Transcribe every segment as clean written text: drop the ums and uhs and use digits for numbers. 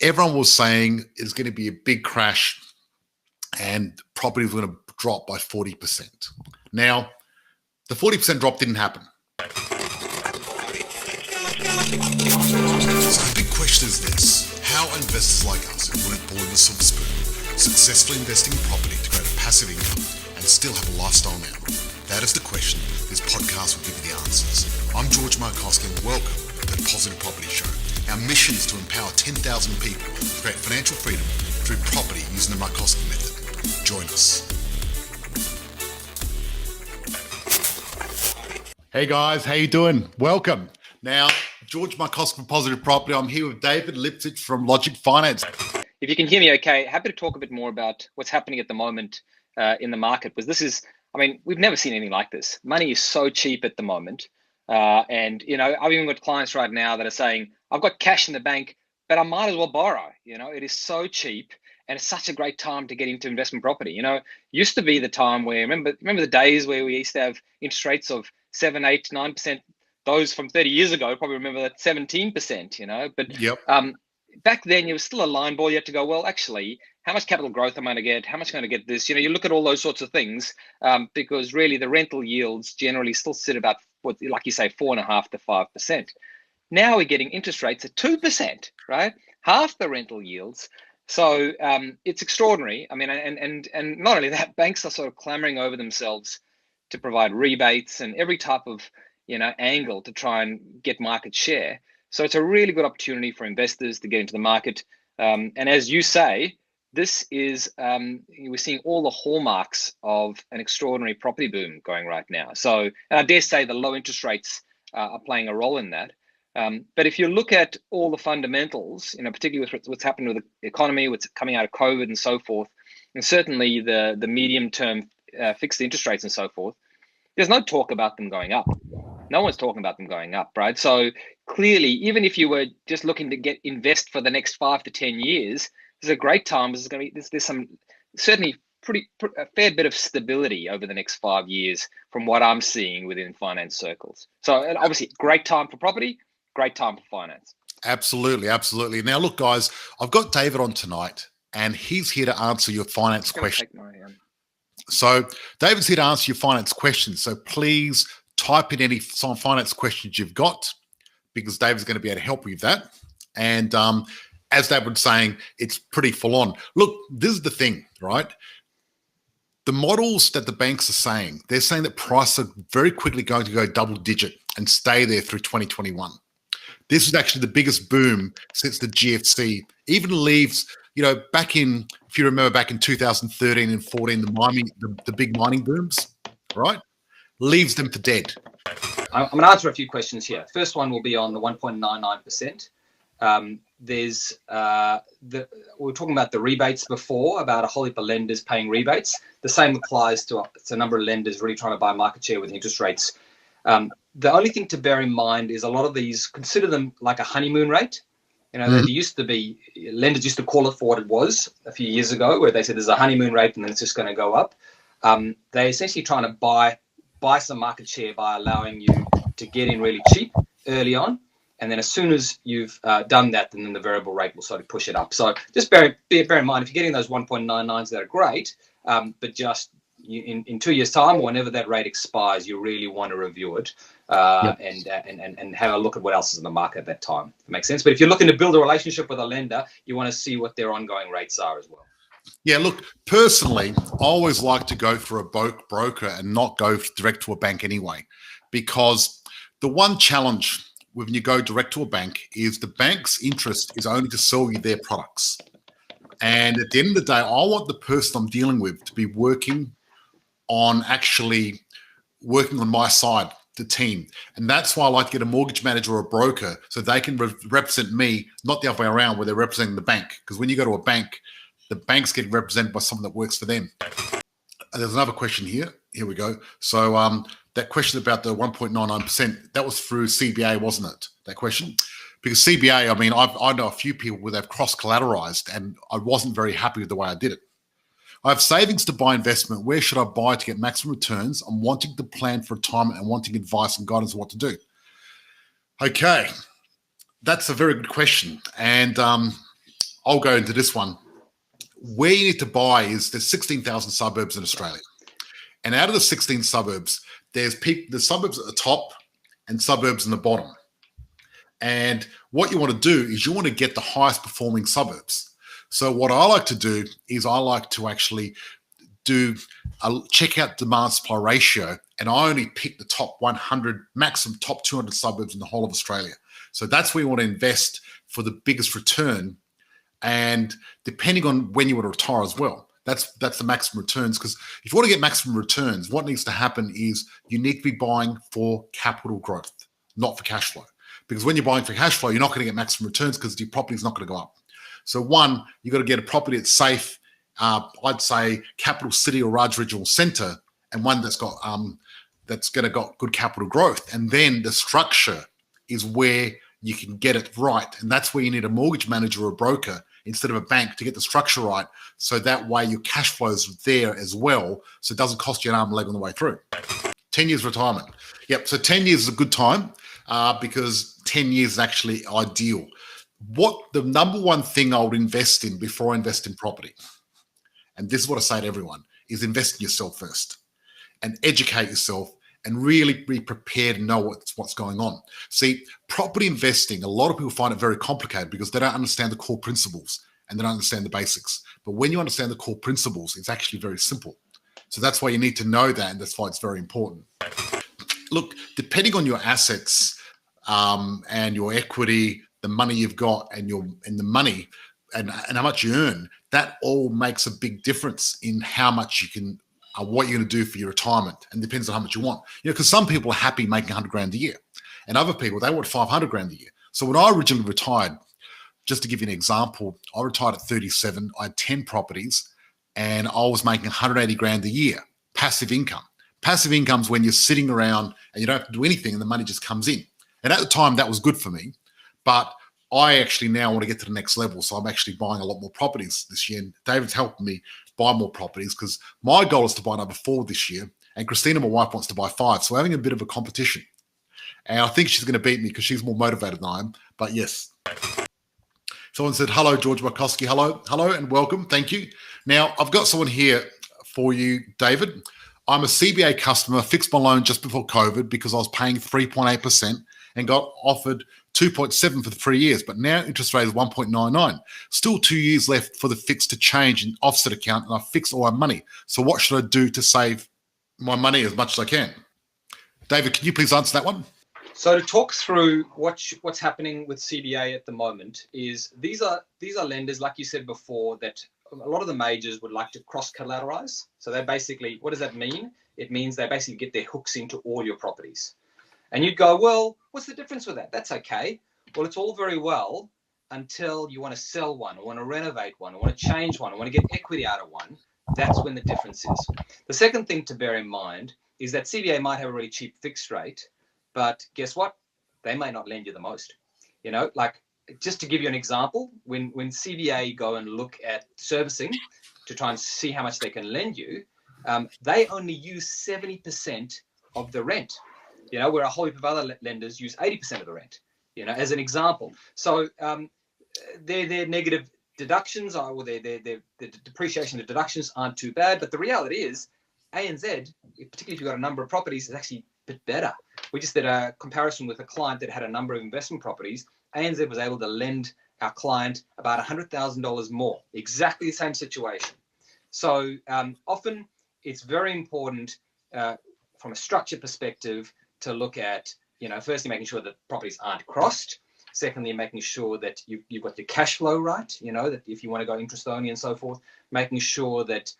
everyone was saying it's going to be a big crash and property was going to drop by 40%. Now, the 40% drop didn't happen. So the big question is this: how are investors like us who weren't born with a silver spoon successfully investing in property to create a passive income and still have a lifestyle now? That is the question. This podcast will give you the answers. I'm George Markowski and welcome to the Positive Property Show. Our mission is to empower 10,000 people to create financial freedom through property using the Markowski method. Join us. Hey guys, how you doing? Welcome. Now, George Markowski from Positive Property. I'm here with David Lipschitz from Logic Finance. If you can hear me okay, happy to talk a bit more about what's happening at the moment in the market, because this is, we've never seen anything like this. Money is so cheap at the moment. And, I've even got clients right now that are saying, I've got cash in the bank, but I might as well borrow. It is so cheap and it's such a great time to get into investment property. Used to be the time where, remember the days where we used to have interest rates of 7, 8, 9%. Those from 30 years ago probably remember that 17%, but yep. Back then you were still a line ball. You had to go, well, actually, how much capital growth am I going to get? How much am I going to get this? You look at all those sorts of things because really the rental yields generally still sit about, like you say, 4.5% to 5%. Now we're getting interest rates at 2%, right? Half the rental yields. So it's extraordinary. And not only that, banks are sort of clamoring over themselves to provide rebates and every type of angle to try and get market share. So it's a really good opportunity for investors to get into the market. And as you say, this is, we're seeing all the hallmarks of an extraordinary property boom going right now. So, and I dare say the low interest rates are playing a role in that. But if you look at all the fundamentals, particularly with what's happened with the economy, what's coming out of COVID and so forth, and certainly the medium term fixed interest rates and so forth, there's no talk about them going up. No one's talking about them going up, right? So clearly, even if you were just looking to invest for the next 5 to 10 years, this is a great time. There's some certainly a fair bit of stability over the next 5 years from what I'm seeing within finance circles. So obviously, great time for property, great time for finance. Absolutely, absolutely. Now, look, guys, I've got David on tonight, and he's here to answer your finance question. So David's here to answer your finance questions. So please type in any finance questions you've got, because David's going to be able to help you with that. And as David was saying, it's pretty full on. Look, this is the thing, right? The models that the banks are saying, they're saying that prices are very quickly going to go double digit and stay there through 2021. This is actually the biggest boom since the GFC. Even leaves, back in, if you remember back in 2013 and 14, the big mining booms, right? Leaves them for dead. I'm going to answer a few questions here. First one will be on the 1.99%. We were talking about the rebates before, about a whole heap of lenders paying rebates. The same applies to a number of lenders really trying to buy market share with interest rates. The only thing to bear in mind is a lot of these, consider them like a honeymoon rate. There used to be, lenders used to call it for what it was a few years ago, where they said there's a honeymoon rate and then it's just going to go up. They're essentially trying to buy some market share by allowing you to get in really cheap early on. And then as soon as you've done that, then the variable rate will sort of push it up. So just bear in mind, if you're getting those 1.99s, that are great, but just in 2 years' time, or whenever that rate expires, you really want to review it and have a look at what else is in the market at that time. If it makes sense. But if you're looking to build a relationship with a lender, you want to see what their ongoing rates are as well. Yeah, look, personally, I always like to go for a broker and not go direct to a bank anyway, because the one challenge when you go direct to a bank is the bank's interest is only to sell you their products. And at the end of the day, I want the person I'm dealing with to be working on my side, the team. And that's why I like to get a mortgage manager or a broker so they can represent me, not the other way around where they're representing the bank. Because when you go to a bank, the banks get represented by someone that works for them. There's another question here. Here we go. So that question about the 1.99%, that was through CBA, wasn't it? That question? Because CBA, I know a few people where they've cross-collateralized and I wasn't very happy with the way I did it. I have savings to buy investment. Where should I buy to get maximum returns? I'm wanting to plan for retirement and wanting advice and guidance on what to do. Okay. That's a very good question. And I'll go into this one. Where you need to buy is there's 16,000 suburbs in Australia. And out of the 16 suburbs, there's suburbs at the top and suburbs in the bottom. And what you want to do is you want to get the highest performing suburbs. So what I like to do is I like to actually check out demand supply ratio, and I only pick the top 100, maximum top 200 suburbs in the whole of Australia. So that's where you want to invest for the biggest return. And depending on when you want to retire as well, that's the maximum returns. Because if you want to get maximum returns, what needs to happen is you need to be buying for capital growth, not for cash flow. Because when you're buying for cash flow, you're not going to get maximum returns because your property is not going to go up. So one, you've got to get a property that's safe. I'd say capital city or large regional centre, and one that's got got good capital growth. And then the structure is where you can get it right, and that's where you need a mortgage manager or a broker instead of a bank to get the structure right. So that way your cash flow is there as well, so it doesn't cost you an arm and leg on the way through. 10 years retirement. Yep. So 10 years is a good time because 10 years is actually ideal. What the number one thing I would invest in before I invest in property, and this is what I say to everyone, is invest in yourself first and educate yourself and really be prepared and know what's going on. See, property investing, a lot of people find it very complicated because they don't understand the core principles and they don't understand the basics. But when you understand the core principles, it's actually very simple. So that's why you need to know that, and that's why it's very important. Look, depending on your assets and your equity, the money you've got and the money and how much you earn, that all makes a big difference in how much you can, what you're going to do for your retirement, and depends on how much you want. Because some people are happy making 100 grand a year, and other people, they want 500 grand a year. So when I originally retired, just to give you an example, I retired at 37. I had 10 properties, and I was making 180 grand a year, passive income. Passive income is when you're sitting around and you don't have to do anything, and the money just comes in. And at the time, that was good for me, but I actually now want to get to the next level. So I'm actually buying a lot more properties this year. And David's helping me buy more properties because my goal is to buy number 4 this year. And Christina, my wife, wants to buy 5. So we're having a bit of a competition. And I think she's going to beat me because she's more motivated than I am. But yes. Someone said, hello, George Markowski. Hello, and welcome. Thank you. Now, I've got someone here for you, David. I'm a CBA customer, fixed my loan just before COVID because I was paying 3.8% and got offered 2.7 for the 3 years, but now interest rate is 1.99. Still 2 years left for the fix to change in offset account, and I fixed all my money. So what should I do to save my money as much as I can? David, can you please answer that one? So to talk through what's happening with CBA at the moment is these are lenders, like you said before, that a lot of the majors would like to cross-collateralize. So they basically, what does that mean? It means they basically get their hooks into all your properties. And you'd go, well, what's the difference with that? That's okay. Well, it's all very well until you want to sell one, or want to renovate one, or want to change one, or want to get equity out of one. That's when the difference is. The second thing to bear in mind is that CBA might have a really cheap fixed rate, but guess what? They may not lend you the most. Like, just to give you an example, when CBA go and look at servicing to try and see how much they can lend you, they only use 70% of the rent. Where a whole heap of other lenders use 80% of the rent, as an example. So their negative deductions are, or their depreciation of deductions aren't too bad. But the reality is, ANZ, particularly if you've got a number of properties, is actually a bit better. We just did a comparison with a client that had a number of investment properties. ANZ was able to lend our client about $100,000 more, exactly the same situation. So often it's very important from a structure perspective to look at, firstly, making sure that properties aren't crossed. Secondly, making sure that you've got your cash flow right, that if you want to go interest only and so forth, making sure that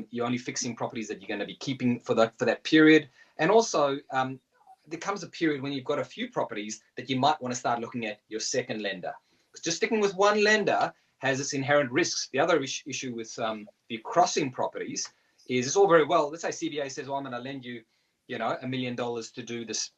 you're only fixing properties that you're going to be keeping for that period. And also, there comes a period when you've got a few properties that you might want to start looking at your second lender. Because just sticking with one lender has its inherent risks. The other issue with the crossing properties is it's all very well. Let's say CBA says, well, I'm going to lend you, $1 million to do this,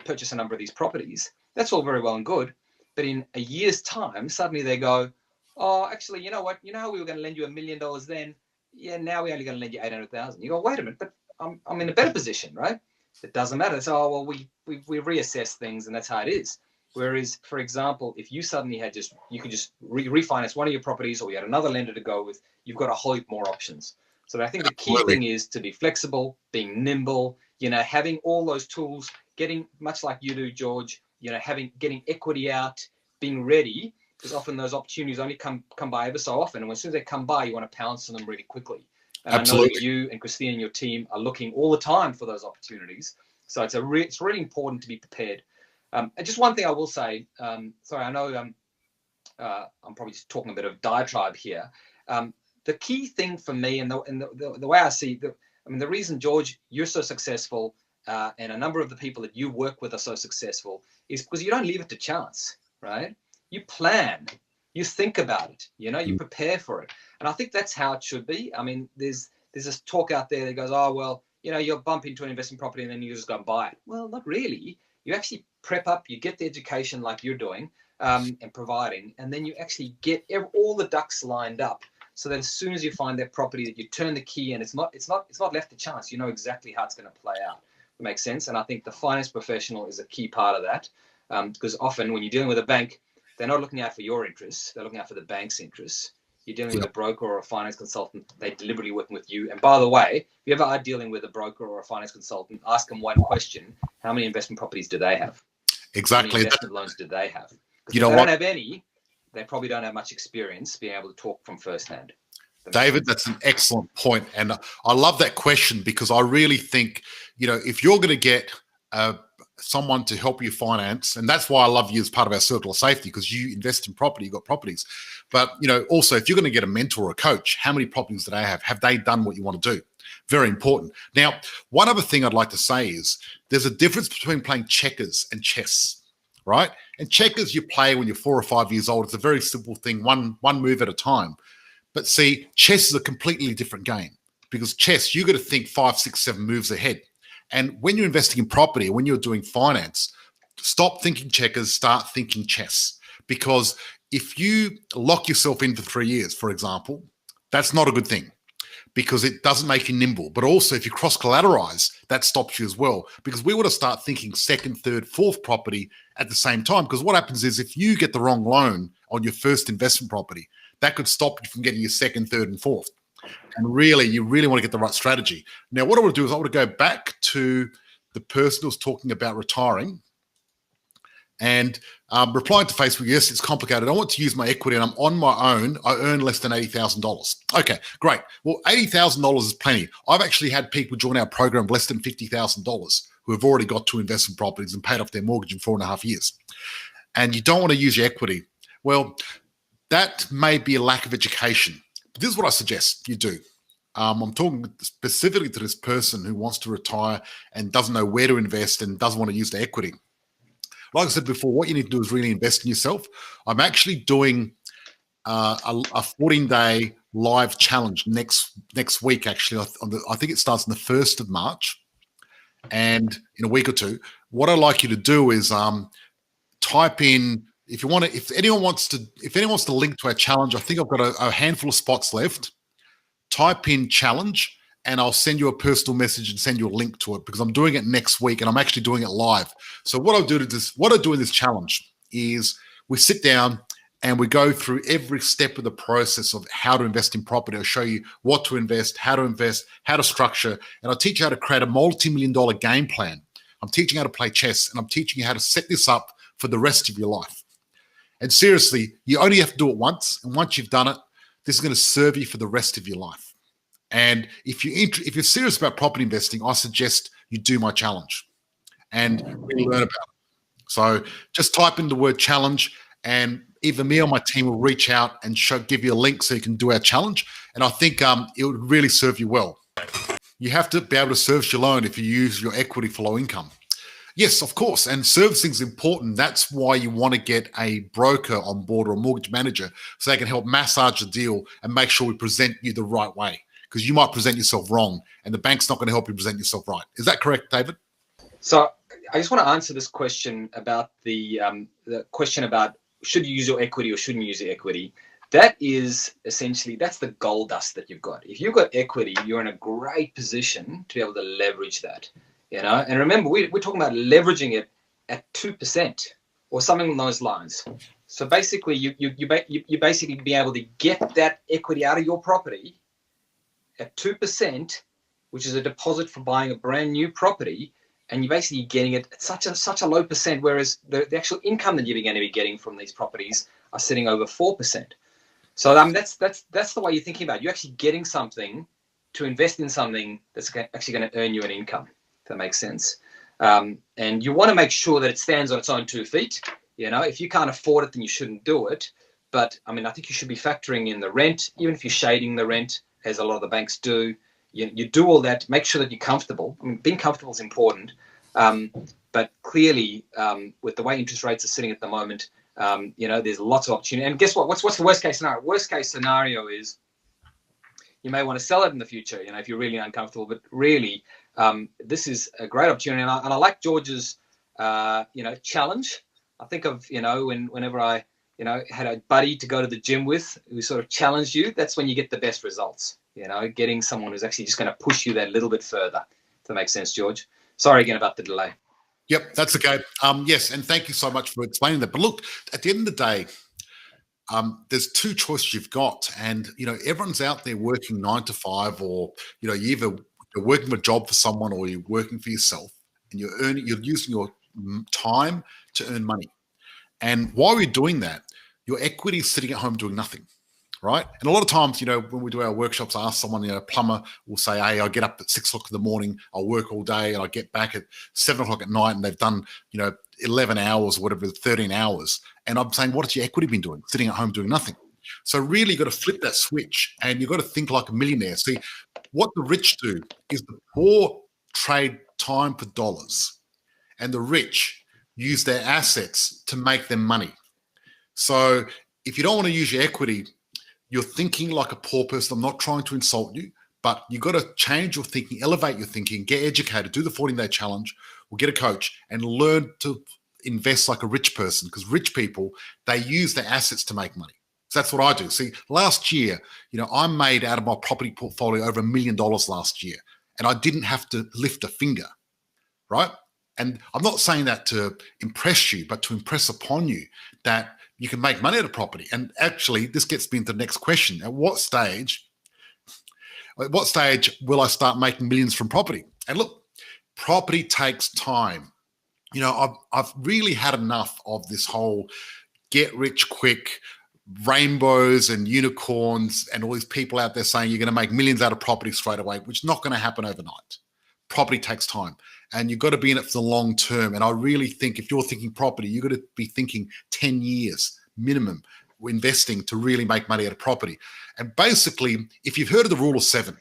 purchase a number of these properties. That's all very well and good. But in a year's time, suddenly they go, oh, actually, you know what? You know how we were going to lend you $1 million then? Yeah, now we're only going to lend you 800,000. You go, wait a minute, but I'm in a better position, right? It doesn't matter. So, well, we reassess things, and that's how it is. Whereas, for example, if you suddenly had you could just refinance one of your properties, or you had another lender to go with, you've got a whole heap more options. So I think the key thing is to be flexible, being nimble, having all those tools, getting much like you do, George, getting equity out, being ready, because often those opportunities only come by ever so often. And as soon as they come by, you want to pounce on them really quickly. And Absolutely. I know that you and Christine and your team are looking all the time for those opportunities. So it's really important to be prepared. And just one thing I will say, sorry, I know I'm probably just talking a bit of diatribe here. The key thing for me, and the way I see the reason, George, you're so successful, and a number of the people that you work with are so successful, is because you don't leave it to chance, right? You plan, you think about it, you prepare for it. And I think that's how it should be. I mean, there's this talk out there that goes, oh, well, you'll bump into an investment property and then you just go and buy it. Well, not really. You actually prep up, you get the education like you're doing and providing, and then you actually get all the ducks lined up, so that as soon as you find that property, that you turn the key and it's not left to chance. You know exactly how it's going to play out. It makes sense. And I think the finance professional is a key part of that, because often when you're dealing with a bank, they're not looking out for your interests. They're looking out for the bank's interests. You're dealing with a broker or a finance consultant, they're deliberately working with you. And by the way, if you ever are dealing with a broker or a finance consultant, ask them one question: how many investment properties do they have? Exactly. How many investment loans do they have? Because You if know they what? don't have any, they probably don't have much experience being able to talk from firsthand. David, that's an excellent point. And I love that question, because I really think, if you're going to get someone to help you finance, and that's why I love you as part of our circle of safety, because you invest in property, you've got properties. But, also, if you're going to get a mentor or a coach, how many properties do they have? Have they done what you want to do? Very important. Now, one other thing I'd like to say is there's a difference between playing checkers and chess, right? And checkers you play when you're 4 or 5 years old. It's a very simple thing, one move at a time. But see, chess is a completely different game, because chess, you got to think 5, 6, 7 moves ahead. And when you're investing in property, when you're doing finance, stop thinking checkers, start thinking chess. Because if you lock yourself in for 3 years, for example, that's not a good thing, because it doesn't make you nimble. But also, if you cross-collateralize, that stops you as well, because we want to start thinking second, third, fourth property at the same time. Because what happens is, if you get the wrong loan on your first investment property, that could stop you from getting your second, third, and fourth. And really, you really want to get the right strategy. Now, what I want to do is I want to go back to the person who's talking about retiring and replying to Facebook. Yes, it's complicated. I want to use my equity and I'm on my own. I earn less than $80,000. Okay, great. Well, $80,000 is plenty. I've actually had people join our program less than $50,000 who have already got 2 investment properties and paid off their mortgage in 4.5 years. And you don't want to use your equity. Well, that may be a lack of education. But this is what I suggest you do. I'm talking specifically to this person who wants to retire and doesn't know where to invest and doesn't want to use the equity. Like I said before, what you need to do is really invest in yourself. I'm actually doing a 14-day live challenge next week, actually. I think it starts on the 1st of March. And in a week or two, what I'd like you to do is type in, if anyone wants to link to our challenge, I think I've got a handful of spots left. Type in challenge and I'll send you a personal message and send you a link to it, because I'm doing it next week and I'm actually doing it live. So what I do in this challenge is we sit down and we go through every step of the process of how to invest in property. I'll show you what to invest, how to structure, and I'll teach you how to create a multi-million-dollar game plan. I'm teaching you how to play chess, and I'm teaching you how to set this up for the rest of your life. And seriously, you only have to do it once. And once you've done it, this is going to serve you for the rest of your life. And if you're serious about property investing, I suggest you do my challenge and really learn about it. So just type in the word challenge, and either me or my team will reach out and give you a link so you can do our challenge. And I think it would really serve you well. You have to be able to service your loan if you use your equity for low income. Yes, of course. And servicing is important. That's why you want to get a broker on board or a mortgage manager, so they can help massage the deal and make sure we present you the right way, because you might present yourself wrong and the bank's not going to help you present yourself right. Is that correct, David? So I just want to answer this question about the question about should you use your equity or shouldn't you use your equity. That is essentially, that's the gold dust that you've got. If you've got equity, you're in a great position to be able to leverage that. And remember, we're talking about leveraging it at 2%. or something along those lines. So basically, you basically be able to get that equity out of your property at 2%, which is a deposit for buying a brand new property, and you're basically getting it at such a low percent, whereas the actual income that you're going to be getting from these properties are sitting over 4%. So that's the way you're thinking about it. You're actually getting something to invest in, something that's actually going to earn you an income, if that makes sense. And you want to make sure that it stands on its own 2 feet. If you can't afford it, then you shouldn't do it. But I think you should be factoring in the rent, even if you're shading the rent, as a lot of the banks do. You do all that, make sure that you're comfortable. Being comfortable is important. But clearly, with the way interest rates are sitting at the moment, there's lots of opportunity. And guess what? What's the worst case scenario? Worst case scenario is you may want to sell it in the future, if you're really uncomfortable. But really, this is a great opportunity. And I like George's, challenge. I think of, whenever I, had a buddy to go to the gym with who sort of challenged you, that's when you get the best results. Getting someone who's actually just going to push you that little bit further. If that makes sense, George. Sorry again about the delay. Yep, that's okay. Yes, and thank you so much for explaining that. But look, at the end of the day, there's two choices you've got, and everyone's out there working 9 to 5, or you're either working a job for someone or you're working for yourself, and you're using your time to earn money. And while you're doing that, your equity is sitting at home doing nothing. Right. And a lot of times, when we do our workshops, I ask someone, a plumber will say, hey, I get up at 6 o'clock in the morning, I'll work all day, and I get back at 7 o'clock at night, and they've done, 11 hours or whatever, 13 hours. And I'm saying, what has your equity been doing? Sitting at home doing nothing. So really, you've got to flip that switch, and you've got to think like a millionaire. See, what the rich do is the poor trade time for dollars, and the rich use their assets to make them money. So if you don't want to use your equity, you're thinking like a poor person. I'm not trying to insult you, but you've got to change your thinking, elevate your thinking, get educated, do the 14-day challenge, or get a coach and learn to invest like a rich person, because rich people, they use their assets to make money. So that's what I do. See, last year, I made out of my property portfolio over $1 million last year, and I didn't have to lift a finger, right? And I'm not saying that to impress you, but to impress upon you that you can make money at a property. And actually, this gets me into the next question. At what stage will I start making millions from property? And look, property takes time. I've really had enough of this whole get rich quick, rainbows and unicorns, and all these people out there saying you're going to make millions out of property straight away, which is not going to happen overnight. Property takes time, and you've got to be in it for the long term. And I really think if you're thinking property, you've got to be thinking 10 years minimum investing to really make money out of property. And basically, if you've heard of the rule of 7,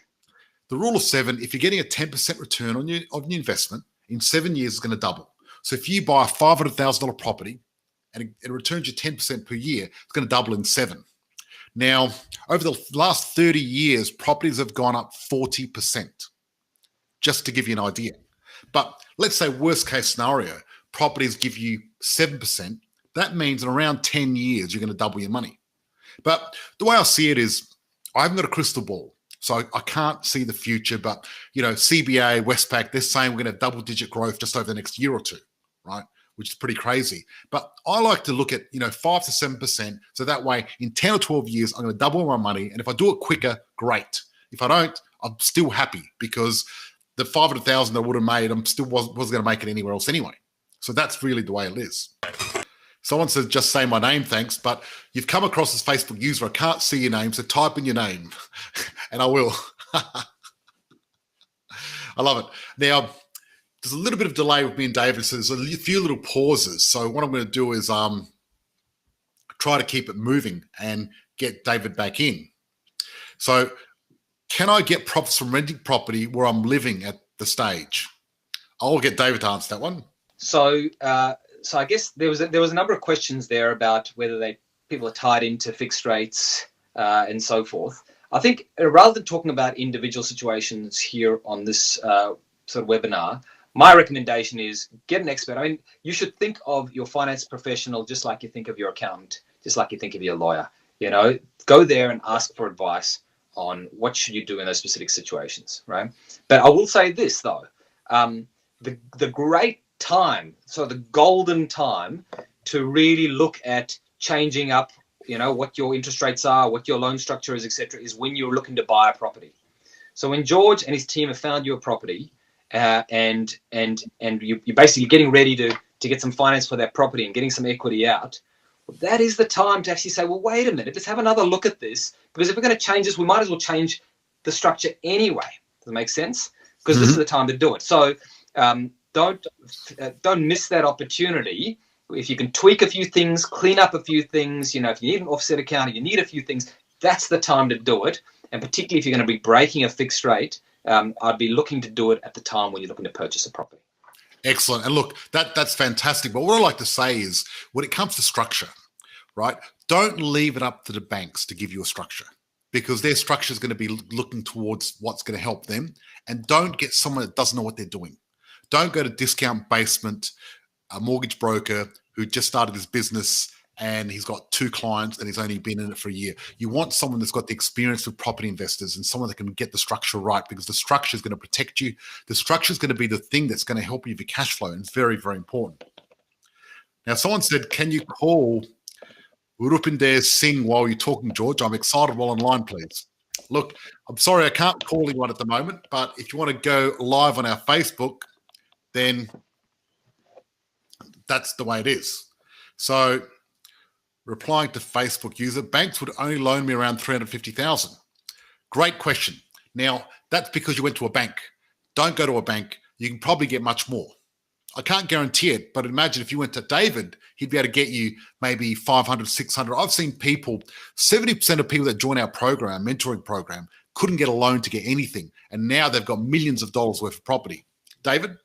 if you're getting a 10% return on your investment, in 7 years, it's going to double. So if you buy a $500,000 property and it returns you 10% per year, it's going to double in 7. Now, over the last 30 years, properties have gone up 40%, just to give you an idea. But let's say worst case scenario, properties give you 7%. That means in around 10 years, you're going to double your money. But the way I see it is, I haven't got a crystal ball, so I can't see the future. But, CBA, Westpac, they're saying we're going to double-digit growth just over the next year or two, right? Which is pretty crazy. But I like to look at, 5 to 7%. So that way, in 10 or 12 years, I'm going to double my money. And if I do it quicker, great. If I don't, I'm still happy, because the 500,000 I would have made, I'm still wasn't going to make it anywhere else anyway. So that's really the way it is. Someone says, just say my name, thanks. But you've come across as Facebook user. I can't see your name, so type in your name, and I will. I love it. Now, there's a little bit of delay with me and David, so there's a few little pauses. So what I'm going to do is try to keep it moving and get David back in. So can I get profits from renting property where I'm living at the stage? I'll get David to answer that one. So I guess there was a number of questions there about whether people are tied into fixed rates and so forth. I think rather than talking about individual situations here on this sort of webinar, my recommendation is get an expert. I mean, you should think of your finance professional just like you think of your accountant, just like you think of your lawyer. Go there and ask for advice on what should you do in those specific situations, right? But I will say this though, the great time, so the golden time to really look at changing up, what your interest rates are, what your loan structure is, etc., is when you're looking to buy a property. So when George and his team have found you a property, and you're basically getting ready to get some finance for that property and getting some equity out, well, that is the time to actually say, well, wait a minute, let's have another look at this, because if we're going to change this, we might as well change the structure anyway. Does that make sense? Because this is the time to do it. So don't miss that opportunity. If you can tweak a few things, clean up a few things, if you need an offset account, you need a few things, that's the time to do it. And particularly if you're going to be breaking a fixed rate, I'd be looking to do it at the time when you're looking to purchase a property. Excellent. And look, that's fantastic. But what I like to say is, when it comes to structure, right, don't leave it up to the banks to give you a structure, because their structure is going to be looking towards what's going to help them. And don't get someone that doesn't know what they're doing. Don't go to Discount Basement, a mortgage broker who just started his business and he's got 2 clients and he's only been in it for a year. You want someone that's got the experience with property investors and someone that can get the structure right, because the structure is going to protect you. The structure is going to be the thing that's going to help you with your cash flow, and it's very, very important. Now, someone said, can you call Urupinder Singh while you're talking, George? I'm excited while online, please. Look, I'm sorry I can't call anyone at the moment, but if you want to go live on our Facebook, then that's the way it is. So, replying to Facebook user, banks would only loan me around 350,000. Great question. Now, that's because you went to a bank. Don't go to a bank. You can probably get much more. I can't guarantee it, but imagine if you went to David, he'd be able to get you maybe 500, 600. I've seen people, 70% of people that join our program, mentoring program, couldn't get a loan to get anything. And now they've got millions of dollars worth of property. David?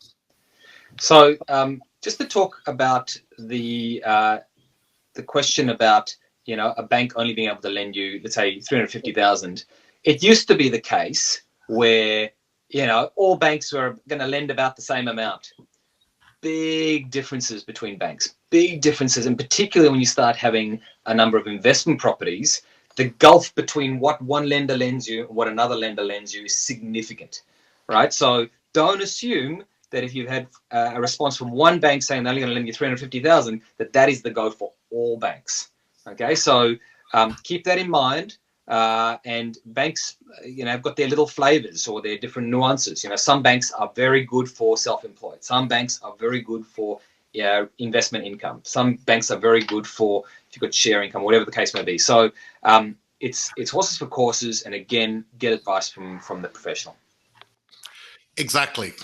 So just to talk about the question about, a bank only being able to lend you, let's say, 350,000. It used to be the case where, all banks were going to lend about the same amount. Big differences between banks, big differences. And particularly when you start having a number of investment properties, the gulf between what one lender lends you and what another lender lends you is significant, right? So don't assume that if you've had a response from one bank saying they're only going to lend you 350,000, that is the go for all banks. Okay, so keep that in mind. And banks, have got their little flavors or their different nuances. Some banks are very good for self-employed. Some banks are very good for investment income. Some banks are very good for if you've got share income, whatever the case may be. So it's horses for courses, and again, get advice from the professional. Exactly.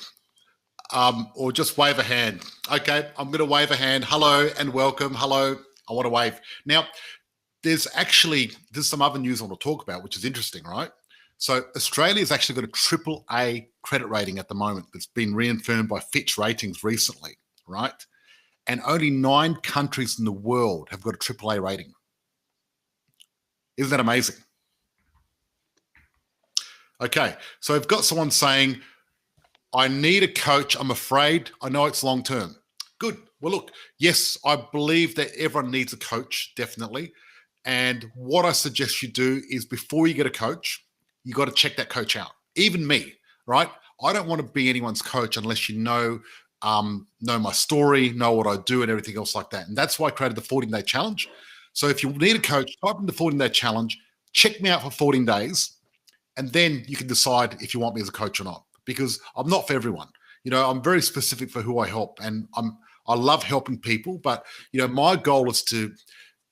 Or just wave a hand. Okay, I'm going to wave a hand. Hello and welcome. Hello, I want to wave. Now, there's some other news I want to talk about, which is interesting, right? So Australia has actually got a AAA credit rating at the moment that's been reaffirmed by Fitch Ratings recently, right? And only 9 countries in the world have got a AAA rating. Isn't that amazing? Okay, so I've got someone saying, I need a coach. I'm afraid. I know it's long term. Good. Well, look, yes, I believe that everyone needs a coach, definitely. And what I suggest you do is, before you get a coach, you got to check that coach out. Even me, right? I don't want to be anyone's coach unless you know my story, know what I do, and everything else like that. And that's why I created the 14-day challenge. So if you need a coach, type in the 14-day challenge, check me out for 14 days, and then you can decide if you want me as a coach or not. Because I'm not for everyone. I'm very specific for who I help, and I love helping people. But my goal is to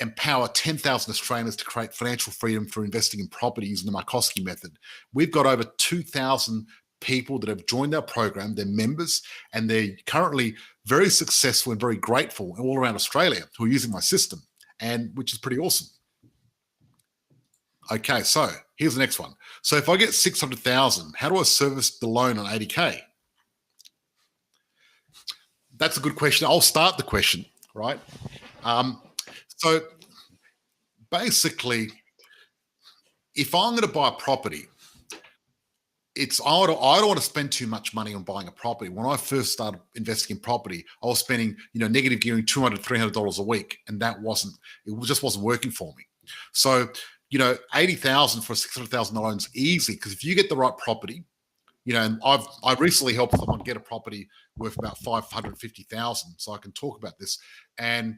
empower 10,000 Australians to create financial freedom for investing in property using the Markowski method. We've got over 2,000 people that have joined our program. They're members, and they're currently very successful and very grateful all around Australia who are using my system, and which is pretty awesome. Okay, so here's the next one. So if I get 600,000, how do I service the loan on 80K? That's a good question. I'll start the question, right? So basically, if I'm going to buy a property, I don't want to spend too much money on buying a property. When I first started investing in property, I was spending, negative gearing $200, $300 a week, and it just wasn't working for me. So 80,000 for a $600,000 loan is easy, because if you get the right property, and I recently helped someone get a property worth about $550,000, so I can talk about this. And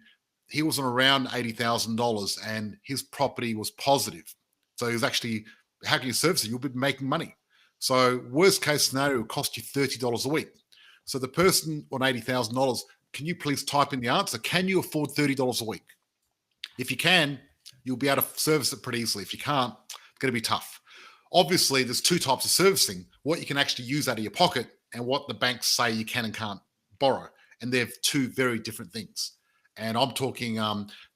he was on around $80,000 and his property was positive. So he was actually, how can you service it? You'll be making money. So worst case scenario, it will cost you $30 a week. So the person on $80,000, can you please type in the answer? Can you afford $30 a week? If you can, you'll be able to service it pretty easily. If you can't, it's going to be tough. Obviously, there's two types of servicing: what you can actually use out of your pocket and what the banks say you can and can't borrow. And they're two very different things. And I'm talking,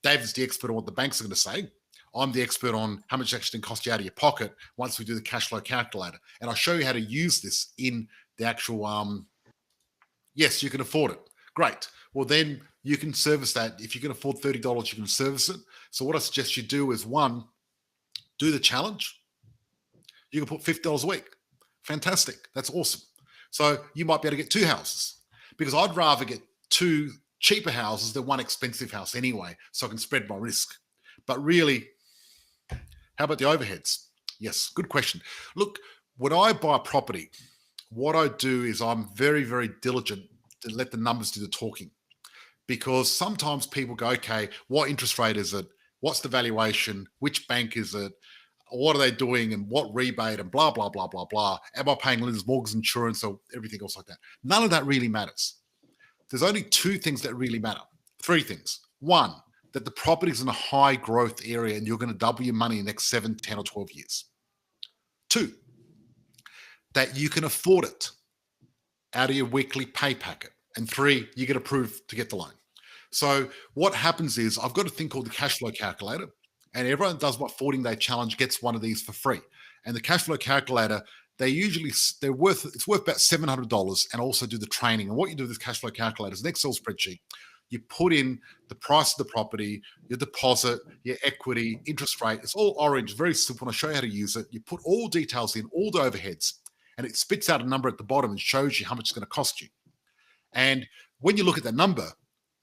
David's the expert on what the banks are going to say. I'm the expert on how much actually can cost you out of your pocket once we do the cash flow calculator. And I'll show you how to use this in the actual, yes, you can afford it. Great. Well, then you can service that. If you can afford $30, you can service it. So what I suggest you do is, one, do the challenge. You can put $50 a week. Fantastic. That's awesome. So you might be able to get two houses, because I'd rather get two cheaper houses than one expensive house anyway, so I can spread my risk. But really, how about the overheads? Yes, good question. Look, when I buy a property, what I do is I'm very, very diligent to let the numbers do the talking, because sometimes people go, okay, what interest rate is it? What's the valuation? Which bank is it? What are they doing and what rebate and blah, blah, blah, blah, blah. Am I paying Linda's mortgage insurance or everything else like that? None of that really matters. There's only two things that really matter. Three things. One, that the property's in a high growth area and you're going to double your money in the next 7, 10 or 12 years. Two, that you can afford it out of your weekly pay packet. And three, you get approved to get the loan. So what happens is, I've got a thing called the cash flow calculator, and everyone that does my 14-day challenge gets one of these for free. And the cash flow calculator, it's worth about $700, and also do the training. And what you do with this cash flow calculator is an Excel spreadsheet. You put in the price of the property, your deposit, your equity, interest rate. It's all orange, very simple. And I'll show you how to use it. You put all details in, all the overheads, and it spits out a number at the bottom and shows you how much it's going to cost you. And when you look at that number,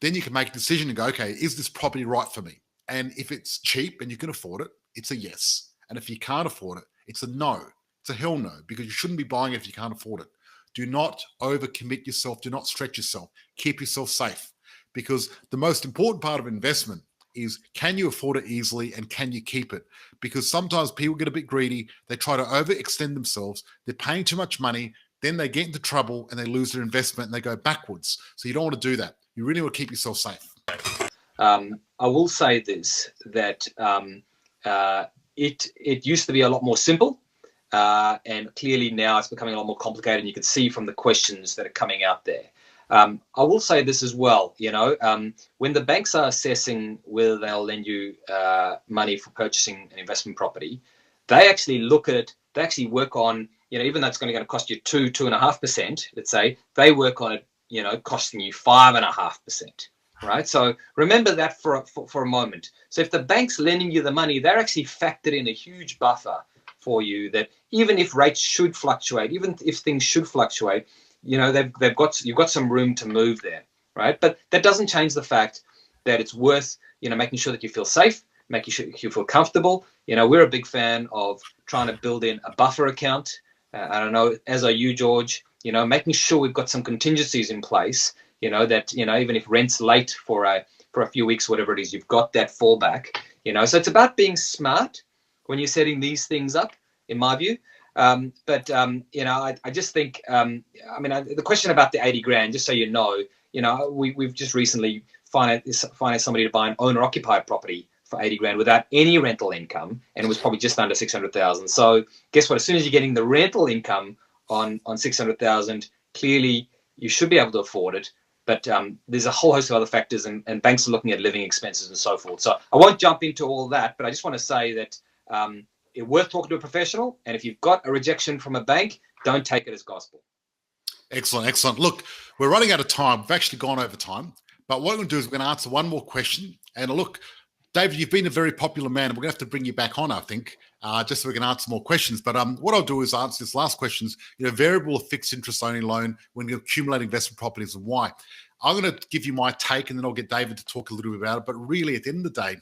then you can make a decision and go, okay, is this property right for me? And if it's cheap and you can afford it, it's a yes. And if you can't afford it, it's a no. It's a hell no, because you shouldn't be buying it if you can't afford it. Do not overcommit yourself. Do not stretch yourself. Keep yourself safe, because the most important part of investment is, can you afford it easily and can you keep it? Because sometimes people get a bit greedy. They try to overextend themselves. They're paying too much money. Then they get into trouble and they lose their investment and they go backwards. So you don't want to do that. You really want to keep yourself safe. I will say this, that it used to be a lot more simple, and clearly now it's becoming a lot more complicated, and you can see from the questions that are coming out there. I will say this as well, when the banks are assessing whether they'll lend you money for purchasing an investment property, they actually look at it, they actually work on, even though it's going to cost you 2.5%, let's say, they work on it, costing you 5.5%. Right. So remember that for a moment. So if the bank's lending you the money, they're actually factored in a huge buffer for you, that even if rates should fluctuate, even if things should fluctuate, you've got some room to move there. Right. But that doesn't change the fact that it's worth, making sure that you feel safe, making sure you feel comfortable. We're a big fan of trying to build in a buffer account. I don't know, as are you, George, making sure we've got some contingencies in place. That, even if rent's late for a few weeks, whatever it is, you've got that fallback, so it's about being smart when you're setting these things up, in my view. I just think, the question about the 80 grand, just so we've just recently financed somebody to buy an owner occupied property for 80 grand without any rental income. And it was probably just under 600,000. So guess what? As soon as you're getting the rental income on 600,000, clearly you should be able to afford it. But there's a whole host of other factors, and banks are looking at living expenses and so forth. So I won't jump into all that, but I just want to say that it's worth talking to a professional. And if you've got a rejection from a bank, don't take it as gospel. Excellent, excellent. Look, we're running out of time. We've actually gone over time. But what we're going to do is we're going to answer one more question. And look, David, you've been a very popular man. We're going to have to bring you back on, I think, just so we can answer more questions. But what I'll do is answer this last questions, variable or fixed interest only loan when you accumulate investment properties, and why. I'm going to give you my take, and then I'll get David to talk a little bit about it. But really, at the end of the day,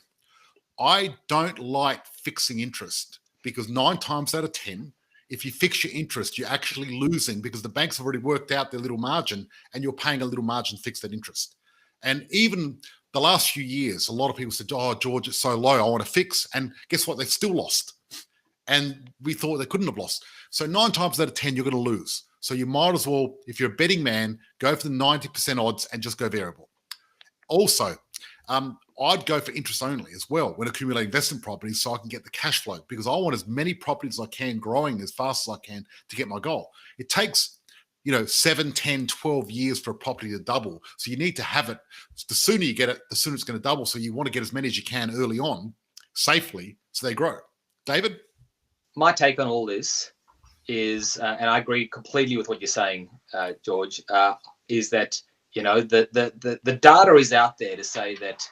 I don't like fixing interest, because 9 times out of 10, if you fix your interest, you're actually losing, because the banks have already worked out their little margin and you're paying a little margin to fix that interest. And even the last few years, a lot of people said, oh, George, it's so low, I want to fix. And guess what? They still lost. And we thought they couldn't have lost. So 9 times out of 10, you're going to lose. So you might as well, if you're a betting man, go for the 90% odds and just go variable. Also, I'd go for interest only as well when accumulating investment properties so I can get the cash flow, because I want as many properties as I can growing as fast as I can to get my goal. It takes 7, 10, 12 years for a property to double. So you need to have it. The sooner you get it, the sooner it's going to double. So you want to get as many as you can early on safely so they grow. David? My take on all this is, and I agree completely with what you're saying, George, is that, the data is out there to say that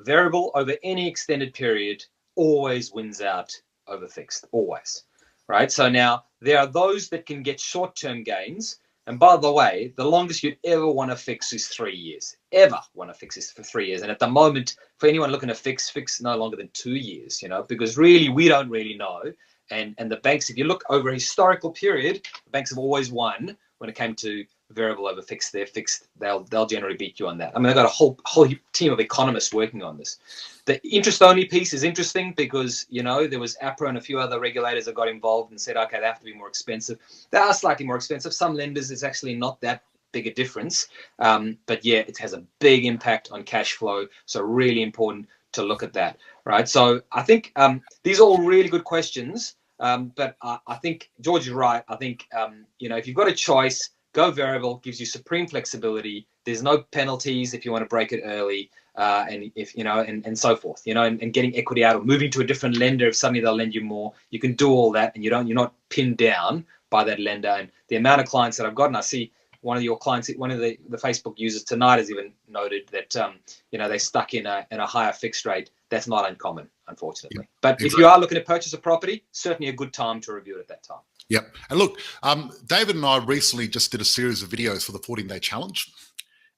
variable over any extended period always wins out over fixed, always. Right. So now there are those that can get short-term gains. And by the way, the longest you'd ever want to fix is 3 years. Ever want to fix is for 3 years. And at the moment, for anyone looking to fix no longer than 2 years, because really we don't really know. And the banks, if you look over a historical period, the banks have always won when it came to variable over fixed. They're fixed. They'll generally beat you on that. I mean, they've got a whole team of economists working on this. The interest-only piece is interesting because, there was APRA and a few other regulators that got involved and said, okay, they have to be more expensive. They are slightly more expensive. Some lenders, it's actually not that big a difference. But yeah, it has a big impact on cash flow. So really important to look at that, right? So I think these are all really good questions. But I think George is right. I think, if you've got a choice, go variable, gives you supreme flexibility. There's no penalties if you want to break it early, and if and so forth. And getting equity out or moving to a different lender if suddenly they'll lend you more. You can do all that, and you're not pinned down by that lender. And the amount of clients that I've gotten, I see one of your clients, one of the Facebook users tonight has even noted that they're stuck in a higher fixed rate. That's not uncommon, unfortunately. But if you are looking to purchase a property, certainly a good time to review it at that time. Yep. And look, David and I recently just did a series of videos for the 14-day challenge.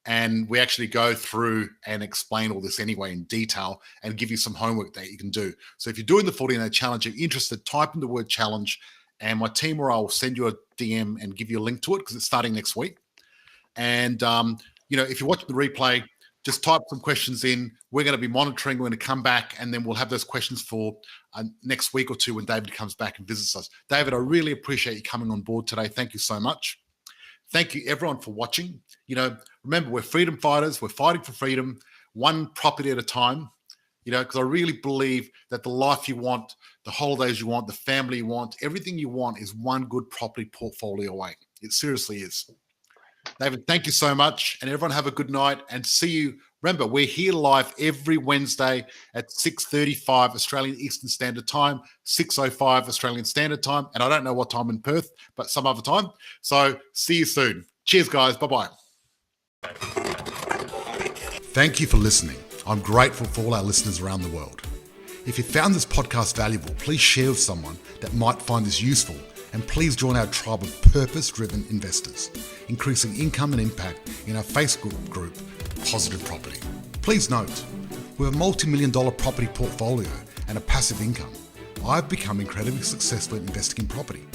And we actually go through and explain all this anyway in detail and give you some homework that you can do. So if you're doing the 14-day challenge, if you're interested, type in the word challenge, and my team or I will send you a DM and give you a link to it because it's starting next week. And, if you're watching the replay, just type some questions in. We're going to be monitoring. We're going to come back, and then we'll have those questions for next week or two when David comes back and visits us. David, I really appreciate you coming on board today. Thank you so much. Thank you, everyone, for watching. Remember, we're freedom fighters. We're fighting for freedom, one property at a time, because I really believe that the life you want, the holidays you want, the family you want, everything you want is one good property portfolio away. It seriously is. David, thank you so much. And everyone have a good night and see you. Remember, we're here live every Wednesday at 6:35 Australian Eastern Standard Time, 6:05 Australian Standard Time. And I don't know what time in Perth, but some other time. So see you soon. Cheers, guys. Bye-bye. Thank you for listening. I'm grateful for all our listeners around the world. If you found this podcast valuable, please share with someone that might find this useful. And please join our tribe of purpose-driven investors, increasing income and impact in our Facebook group, Positive Property. Please note, with a multi-million-dollar property portfolio and a passive income, I've become incredibly successful in investing in property.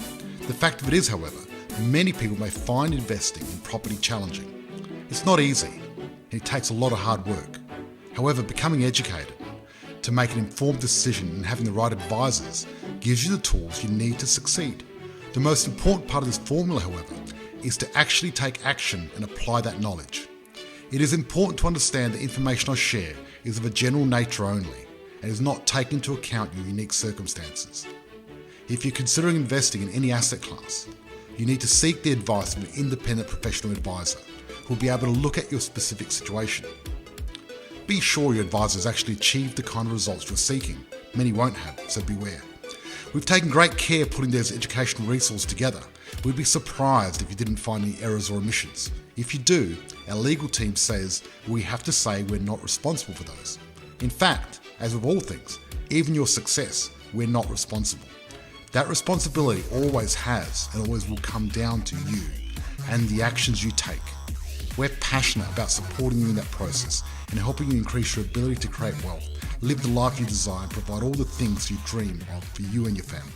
The fact of it is, however, many people may find investing in property challenging. It's not easy, and it takes a lot of hard work. However, becoming educated to make an informed decision and having the right advisors gives you the tools you need to succeed. The most important part of this formula, however, is to actually take action and apply that knowledge. It is important to understand the information I share is of a general nature only and is not taking into account your unique circumstances. If you're considering investing in any asset class, you need to seek the advice of an independent professional advisor who will be able to look at your specific situation. Be sure your advisor has actually achieved the kind of results you're seeking. Many won't have, so beware. We've taken great care putting those educational resources together. We'd be surprised if you didn't find any errors or omissions. If you do, our legal team says we have to say we're not responsible for those. In fact, as with all things, even your success, we're not responsible. That responsibility always has and always will come down to you and the actions you take. We're passionate about supporting you in that process and helping you increase your ability to create wealth, live the life you desire, and provide all the things you dream of for you and your family.